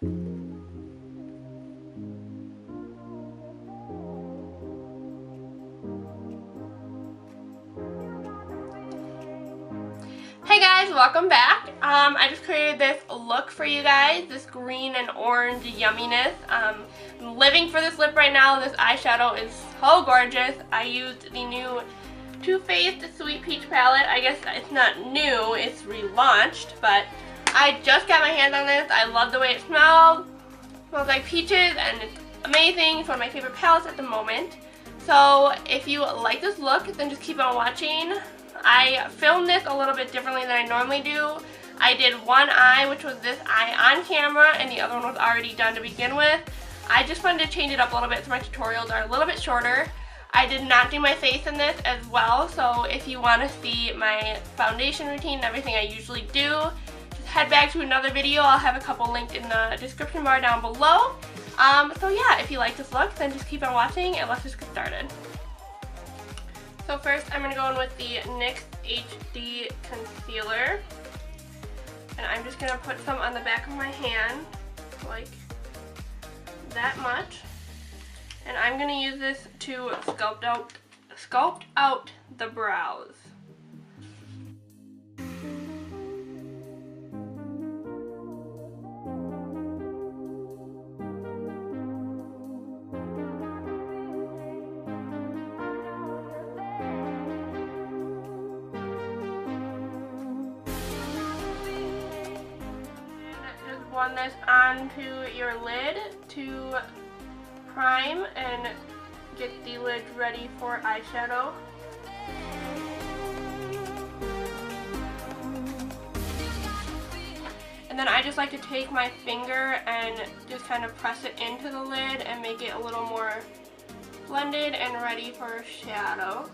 Hey guys, welcome back. I just created this look for you guys, this green and orange yumminess. I'm living for this lip right now. This eyeshadow is so gorgeous. I used the new Too Faced Sweet Peach palette. I guess it's not new, it's relaunched, but I just got my hands on this. I love the way it smells. It smells like peaches and it's amazing. It's one of my favorite palettes at the moment. So if you like this look, then just keep on watching. I filmed this a little bit differently than I normally do. I did one eye, which was this eye on camera, and the other one was already done to begin with. I just wanted to change it up a little bit so my tutorials are a little bit shorter. I did not do my face in this as well, so if you want to see my foundation routine and everything I usually do, just head back to another video. I'll have a couple linked in the description bar down below. So yeah, if you like this look, then just keep on watching and let's just get started. So first I'm going to go in with the NYX HD Concealer, and I'm just going to put some on the back of my hand, like that much, and I'm going to use this to sculpt out the brows. Blend this onto your lid to prime and get the lid ready for eyeshadow. And then I just like to take my finger and just kind of press it into the lid and make it a little more blended and ready for shadow.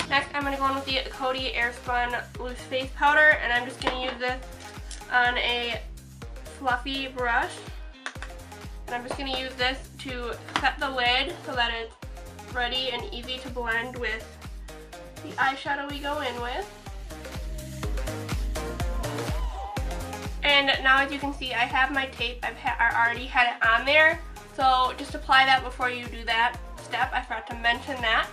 Next, I'm going to go in with the Coty Airspun Loose Face Powder, and I'm just going to use this on a fluffy brush. And I'm just going to use this to set the lid so that it's ready and easy to blend with the eyeshadow we go in with. And now as you can see, I have my tape. I already had it on there, so just apply that before you do that step. I forgot to mention that.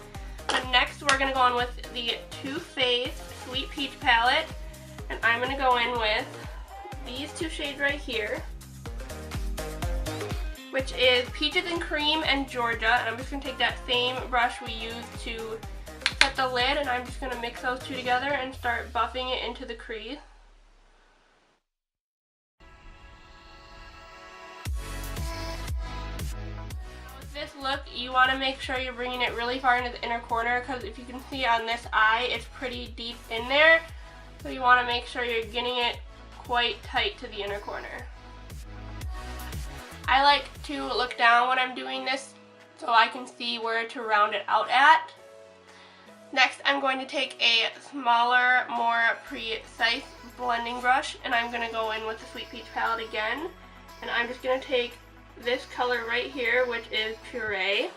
But next we're going to go in with the Too Faced Sweet Peach palette, and I'm going to go in with these two shades right here, which is Peaches and Cream and Georgia. And I'm just going to take that same brush we used to set the lid, and I'm just going to mix those two together and start buffing it into the crease. This look, you want to make sure you're bringing it really far into the inner corner, because if you can see on this eye, it's pretty deep in there. So you want to make sure you're getting it quite tight to the inner corner. I like to look down when I'm doing this so I can see where to round it out at. Next, I'm going to take a smaller, more precise blending brush, and I'm going to go in with the Sweet Peach palette again. And I'm just going to take this color right here, which is Puree,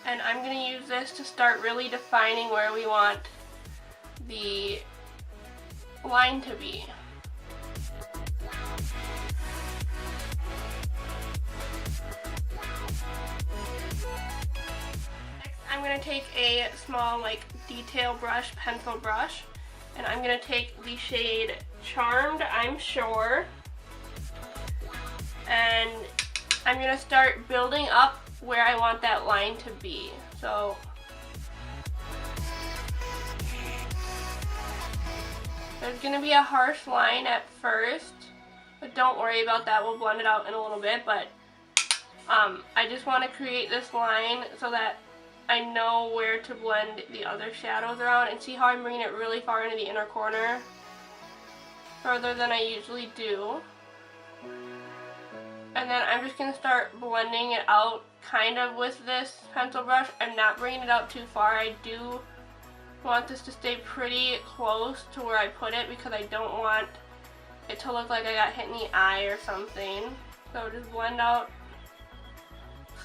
and I'm going to use this to start really defining where we want the line to be. Next, I'm going to take a small detail brush, pencil brush, and I'm going to take the shade Charmed, I'm Sure, and I'm going to start building up where I want that line to be. So there's going to be a harsh line at first, but don't worry about that, we'll blend it out in a little bit. But I just want to create this line so that I know where to blend the other shadows around, and see how I'm bringing it really far into the inner corner, further than I usually do. And then I'm just going to start blending it out kind of with this pencil brush. I'm not bringing it out too far. I do want this to stay pretty close to where I put it, because I don't want it to look like I got hit in the eye or something. So just blend out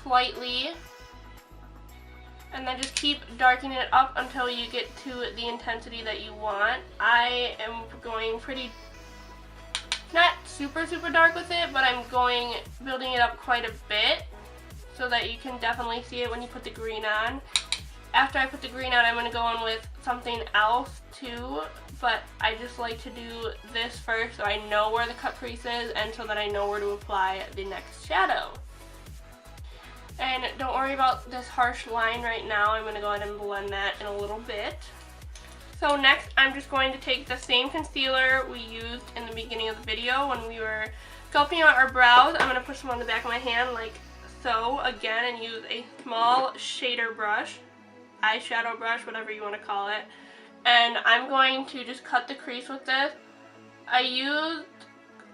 slightly And then just keep darkening it up until you get to the intensity that you want. I am going pretty, not super dark with it, but I'm building it up quite a bit so that you can definitely see it when you put the green on. After I put the green on, I'm going to go in with something else too, but I just like to do this first so I know where the cut crease is and so that I know where to apply the next shadow. And don't worry about this harsh line right now. I'm going to go ahead and blend that in a little bit. So next, I'm just going to take the same concealer we used in the beginning of the video when we were sculpting out our brows. I'm going to put some on the back of my hand like so again and use a small shader brush, eyeshadow brush, whatever you want to call it. And I'm going to just cut the crease with this. I used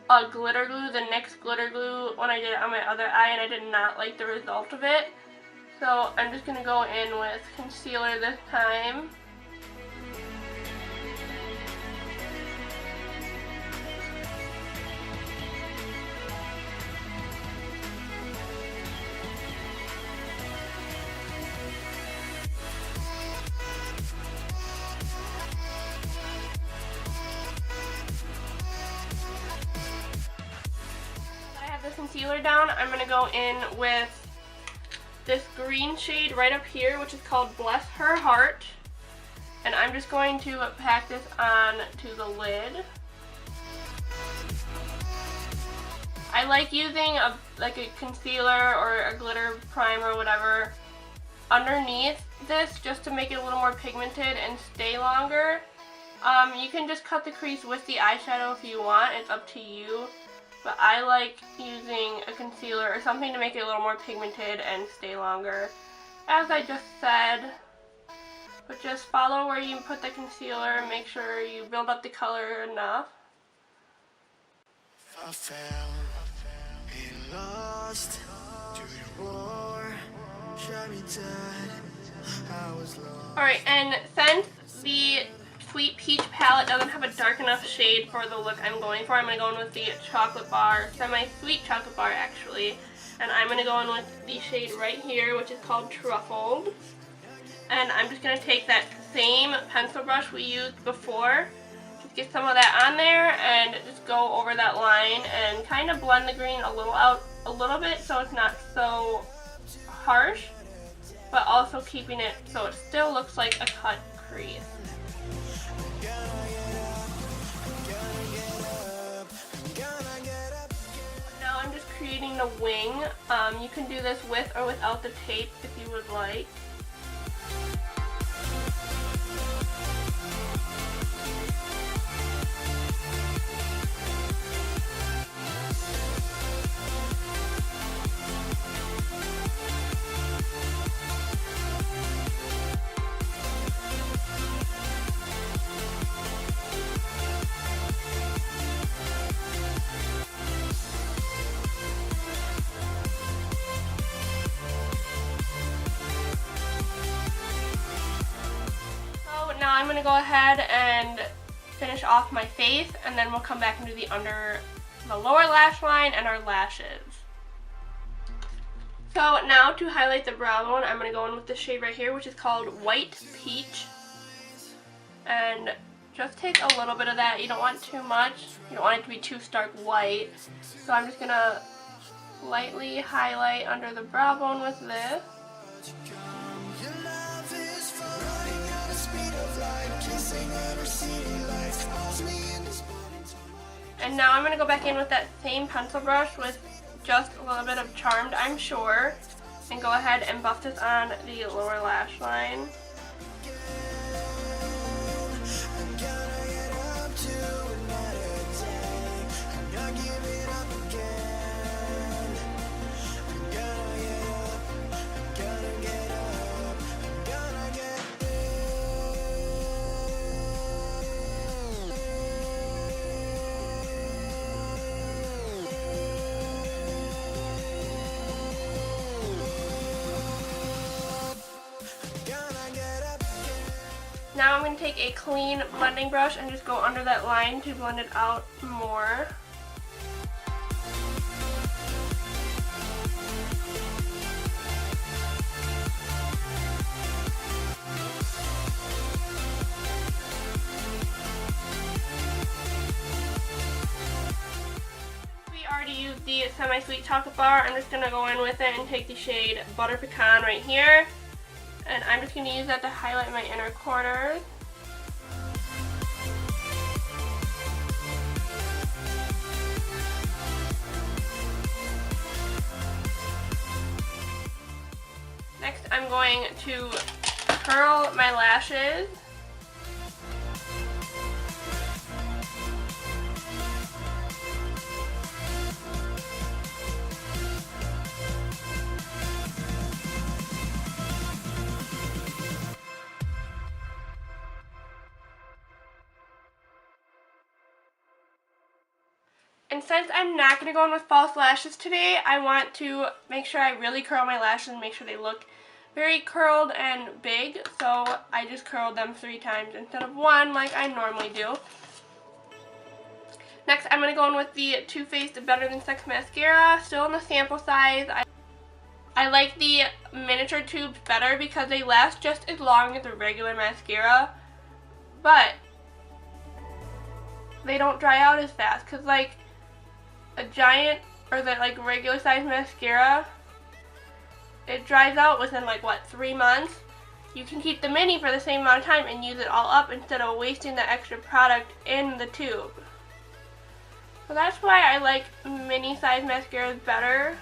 a glitter glue, the NYX glitter glue, when I did it on my other eye, and I did not like the result of it. So I'm just going to go in with concealer this time. Concealer down, I'm going to go in with this green shade right up here, which is called Bless Her Heart, and I'm just going to pack this on to the lid. I like using a concealer or a glitter primer or whatever underneath this just to make it a little more pigmented and stay longer. You can just cut the crease with the eyeshadow if you want, it's up to you. But I like using a concealer or something to make it a little more pigmented and stay longer, as I just said. But just follow where you put the concealer, make sure you build up the color enough. I fell and lost to the war, shot me dead. I was lost. Alright, and since the Sweet Peach palette doesn't have a dark enough shade for the look I'm going for, I'm going to go in with the chocolate bar, semi-sweet chocolate bar actually, and I'm going to go in with the shade right here, which is called Truffled. And I'm just going to take that same pencil brush we used before, just get some of that on there and just go over that line and kind of blend the green a little out a little bit so it's not so harsh, but also keeping it so it still looks like a cut crease. Now I'm just creating the wing. You can do this with or without the tape if you would like. Now I'm going to go ahead and finish off my face, and then we'll come back and do the lower lash line and our lashes. So now to highlight the brow bone, I'm going to go in with this shade right here, which is called White Peach. And just take a little bit of that. You don't want too much. You don't want it to be too stark white. So I'm just going to lightly highlight under the brow bone with this. And now I'm going to go back in with that same pencil brush with just a little bit of Charmed, I'm Sure, and go ahead and buff this on the lower lash line. Now I'm going to take a clean blending brush and just go under that line to blend it out more. the Semi-Sweet Chocolate Bar. I'm just going to go in with it and take the shade Butter Pecan right here. And I'm just going to use that to highlight my inner corners. Next, I'm going to curl my lashes. And since I'm not going to go in with false lashes today, I want to make sure I really curl my lashes and make sure they look very curled and big. So I just curled them 3 times instead of 1 like I normally do. Next, I'm going to go in with the Too Faced Better Than Sex Mascara, still in the sample size. I like the miniature tubes better because they last just as long as a regular mascara, but they don't dry out as fast, because like a giant or the like regular size mascara, it dries out within like what, 3 months. You can keep the mini for the same amount of time and use it all up instead of wasting the extra product in the tube. So that's why I like mini size mascaras better.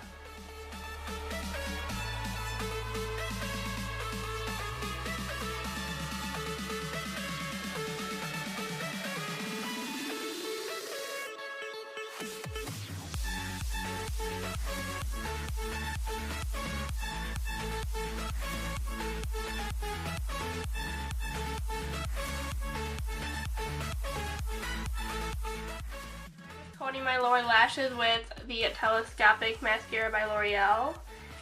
Coating my lower lashes with the Telescopic mascara by Loreal.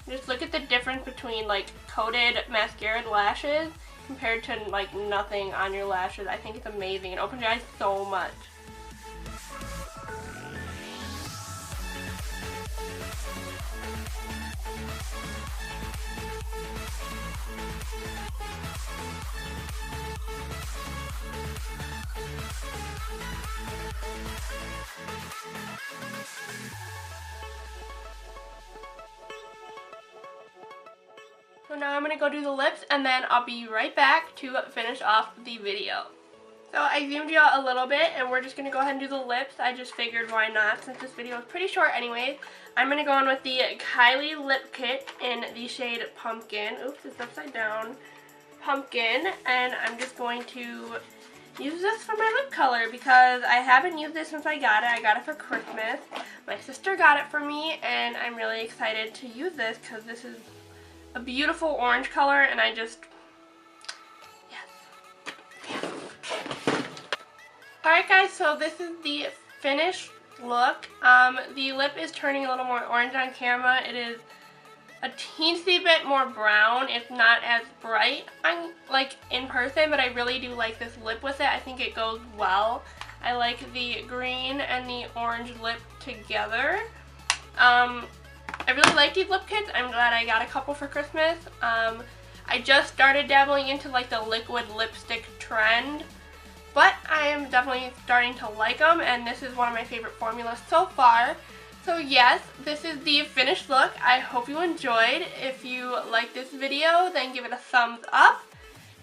Just look at the difference between like coated mascara lashes compared to like nothing on your lashes. I think it's amazing. It opens your eyes so much. So now I'm going to go do the lips and then I'll be right back to finish off the video. So I zoomed you out a little bit and we're just going to go ahead and do the lips. I just figured why not, since this video is pretty short anyways. I'm going to go in with the Kylie Lip Kit in the shade Pumpkin. Oops, it's upside down. Pumpkin. And I'm just going to use this for my lip color because I haven't used this since I got it. I got it for Christmas. My sister got it for me and I'm really excited to use this because this is a beautiful orange color and I just, yes. Alright guys, so this is the finished look. The lip is turning a little more orange on camera. It is a teensy bit more brown. It's not as bright on, like in person, but I really do like this lip with it. I think it goes well. I like the green and the orange lip together. I really like these lip kits. I'm glad I got a couple for Christmas. I just started dabbling into like the liquid lipstick trend, but I am definitely starting to like them, and this is one of my favorite formulas so far. So yes, this is the finished look. I hope you enjoyed. If you like this video, then give it a thumbs up.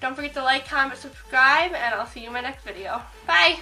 Don't forget to like, comment, subscribe, and I'll see you in my next video. Bye!